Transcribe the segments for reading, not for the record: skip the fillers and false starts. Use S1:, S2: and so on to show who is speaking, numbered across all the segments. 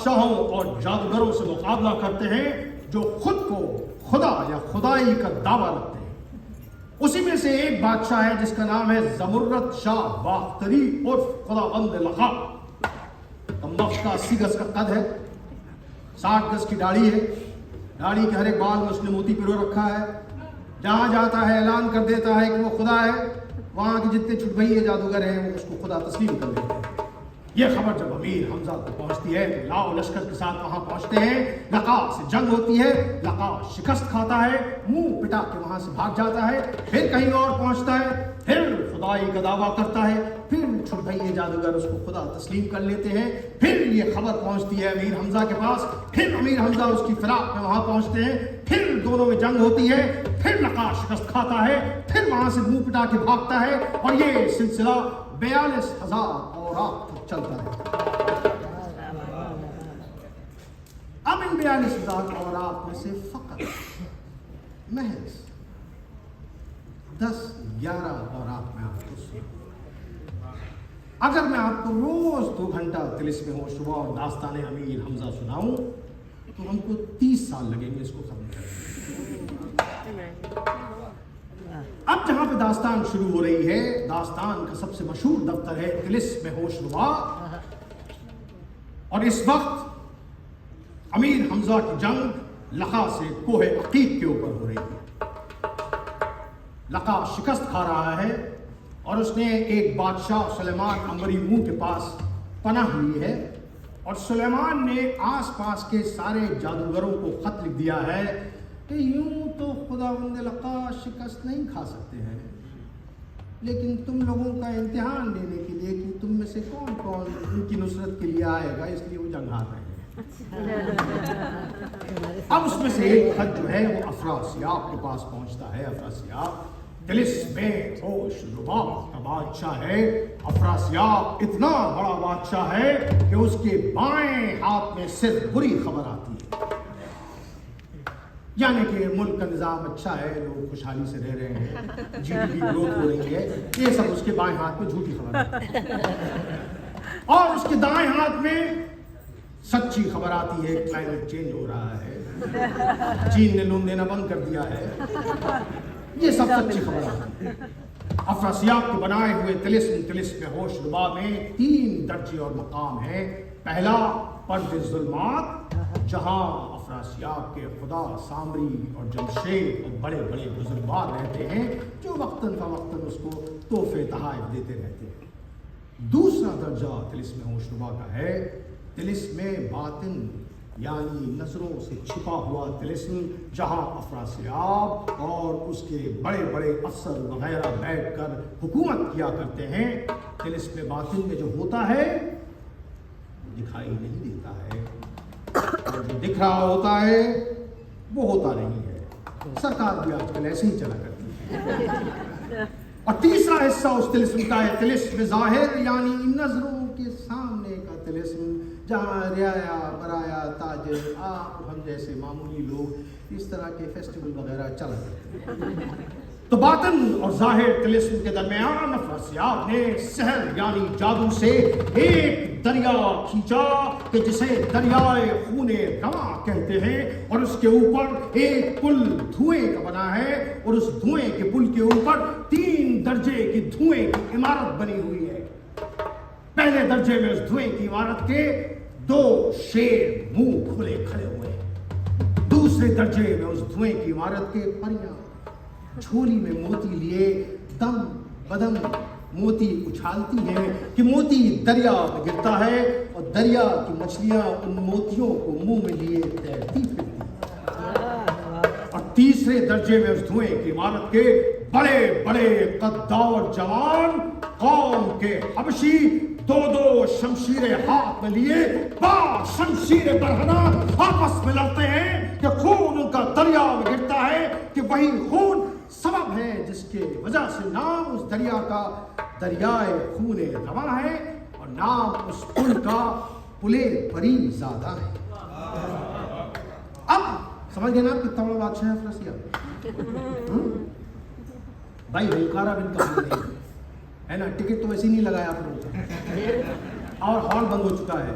S1: بادشاہوں اور جادوگروں سے مقابلہ کرتے ہیں جو خود کو خدا یا خدائی کا دعویٰ رکھتے ہیں۔ اسی میں سے ایک بادشاہ ہے جس کا نام ہے زمرد شاہ باختری عرف خداوند لقا۔ کمبخت کا 80 گز کا قد ہے، 60 گز کی داڑھی ہے، داڑھی کے ہر ایک بال میں اس نے موتی پرو رکھا ہے۔ جہاں جاتا ہے اعلان کر دیتا ہے کہ وہ خدا ہے، وہاں کے جتنے چھٹبھئیے جادوگر ہیں وہ اس کو خدا تسلیم کر لیتے ہیں۔ یہ خبر جب امیر حمزہ کو پہنچتی ہے تو لاؤ لشکر کے ساتھ وہاں پہنچتے ہیں۔ لقا سے جنگ ہوتی ہے، لقا شکست کھاتا ہے، منہ پٹا کے وہاں سے بھاگ جاتا ہے، پھر کہیں اور پہنچتا ہے، پھر خدائی کا دعویٰ کرتا ہے، پھر چھٹبھئیے جادوگر اس کو خدا تسلیم کر لیتے ہیں۔ پھر یہ خبر پہنچتی ہے امیر حمزہ کے پاس، پھر امیر حمزہ اس کی فراق میں وہاں پہنچتے ہیں، پھر دونوں میں جنگ ہوتی ہے، پھر لقا شکست کھاتا ہے، پھر وہاں سے منہ پٹا کے بھاگتا ہے، اور یہ سلسلہ 42,000 اوراق تک چلتا ہے۔ اب ان 42,000 اوراق میں سے فقط محض 10-11 اوراق میں آپ کو سناؤں۔ اگر میں آپ کو روز 2 گھنٹہ طلسم ہوش ربا اور داستان امیر حمزہ سناؤں تو ہم کو 30 سال لگیں گے اس کو ختم کرنے۔ اب جہاں پہ داستان شروع ہو رہی ہے، داستان کا سب سے مشہور دفتر ہے طلسم ہوش ربا، اور اس وقت امیر حمزہ کی جنگ لقا سے کوہ عقیق کے اوپر ہو رہی ہے۔ لقا شکست کھا رہا ہے اور اس نے ایک بادشاہ سلیمان عنبری منہ کے پاس پناہ لی ہے، اور سلیمان نے آس پاس کے سارے جادوگروں کو خط لکھ دیا ہے کہ یوں تو خداوند لقا شکست نہیں کھا سکتے ہیں، لیکن تم لوگوں کا امتحان لینے کے لیے کہ تم میں سے کون کون ان کی نصرت کے لیے آئے گا، اس لیے وہ جنگ ہار رہے ہیں۔ اب اس میں سے ایک خط جو ہے وہ افراسیاب کے پاس پہنچتا ہے۔ افراسیاب طلسم ہوش ربا کا بادشاہ ہے۔ افراسیاب اتنا بڑا بادشاہ ہے کہ اس کے بائیں ہاتھ میں صرف بری خبر آتی ہے، یعنی کہ ملک کا نظام اچھا ہے، لوگ خوشحالی سے رہ رہے ہیں، جی ڈی پی گروتھ ہو رہی ہے، یہ سب اس کے بائیں ہاتھ میں جھوٹی خبر آتی ہے، اور اس کے دائیں ہاتھ میں سچی خبر آتی ہے، کلائمیٹ چینج ہو رہا ہے، چین نے لون دینا بند کر دیا ہے، یہ سب سچی خبر آتی ہے۔ افراسیاب کے بنائے ہوئے طلسم ہوش ربا میں 3 درجے اور مقام ہیں۔ پہلا پرد ظلمات، جہاں افراسیاب کے خدا سامری اور جمشید اور بڑے بڑے بزرگوار رہتے ہیں جو وقتاً فوقتاً اس کو تحفے تحائف دیتے رہتے ہیں۔ دوسرا درجہ طلسم ہوش ربا کا ہے طلسم باطن، یعنی نظروں سے چھپا ہوا طلسم، جہاں افراسیاب اور اس کے بڑے بڑے افسر وغیرہ بیٹھ کر حکومت کیا کرتے ہیں۔ طلسم باطن میں جو ہوتا ہے وہ دکھائی نہیں دیتا ہے، اور جو دکھ رہا ہوتا ہے وہ ہوتا نہیں ہے۔ سرکار بھی آج کل ایسے ہی چلا کرتی ہے۔ اور تیسرا حصہ اس طلسم کا ہے طلسم ظاہر، یعنی نظروں کے سامنے کا طلسم، جہاں رعایا برایا تاجر آپ ہم جیسے معمولی لوگ اس طرح کے فیسٹیول وغیرہ چلا کرتے ہیں۔ تو باطن اور ظاہر طلسم کے درمیان افراسیاب نے سحر یعنی جادو سے ایک دریا کھینچا کہ جسے دریائے خون رواں کہتے ہیں، اور اس کے اوپر ایک پل دھوئیں کا بنا ہے، اور اس دھوئیں کے پل کے اوپر 3 درجے کی دھوئیں کی عمارت بنی ہوئی ہے۔ پہلے درجے میں اس دھوئیں کی عمارت کے 2 شیر منہ کھلے کھڑے ہوئے ہیں۔ دوسرے درجے میں اس دھوئیں کی عمارت کے پریاں جھولی میں موتی لیے دم بدم موتی اچھالتی ہیں کہ موتی دریا میں گرتا ہے، اور دریا کی مچھلیاں ان موتیوں کو منہ میں لیے تیرتی پھرتی ہیں۔ اور تیسرے درجے میں اس دھوئیں کی عمارت کے بڑے بڑے قدار جوان قوم کے حبشی 2 شمشیریں ہاتھ میں لیے شمشیر برہنہ آپس میں لڑتے ہیں کہ خون ان کا دریا میں گرتا ہے، کہ وہی خون سبب ہے جس کے وجہ سے نام اس دریا کا دریائے خون رواں ہے، اور نام اس پل کا پل پری زادہ ہے۔ اب سمجھ گئے نا کتنا بڑا بادشاہ ہے افراسیاب؟ بھائی ہلکارا بن کا نہیں ہے نا، ٹکٹ تو ویسے ہی نہیں لگایا آپ لوگوں کا، اور ہال بند ہو چکا ہے،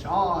S1: 4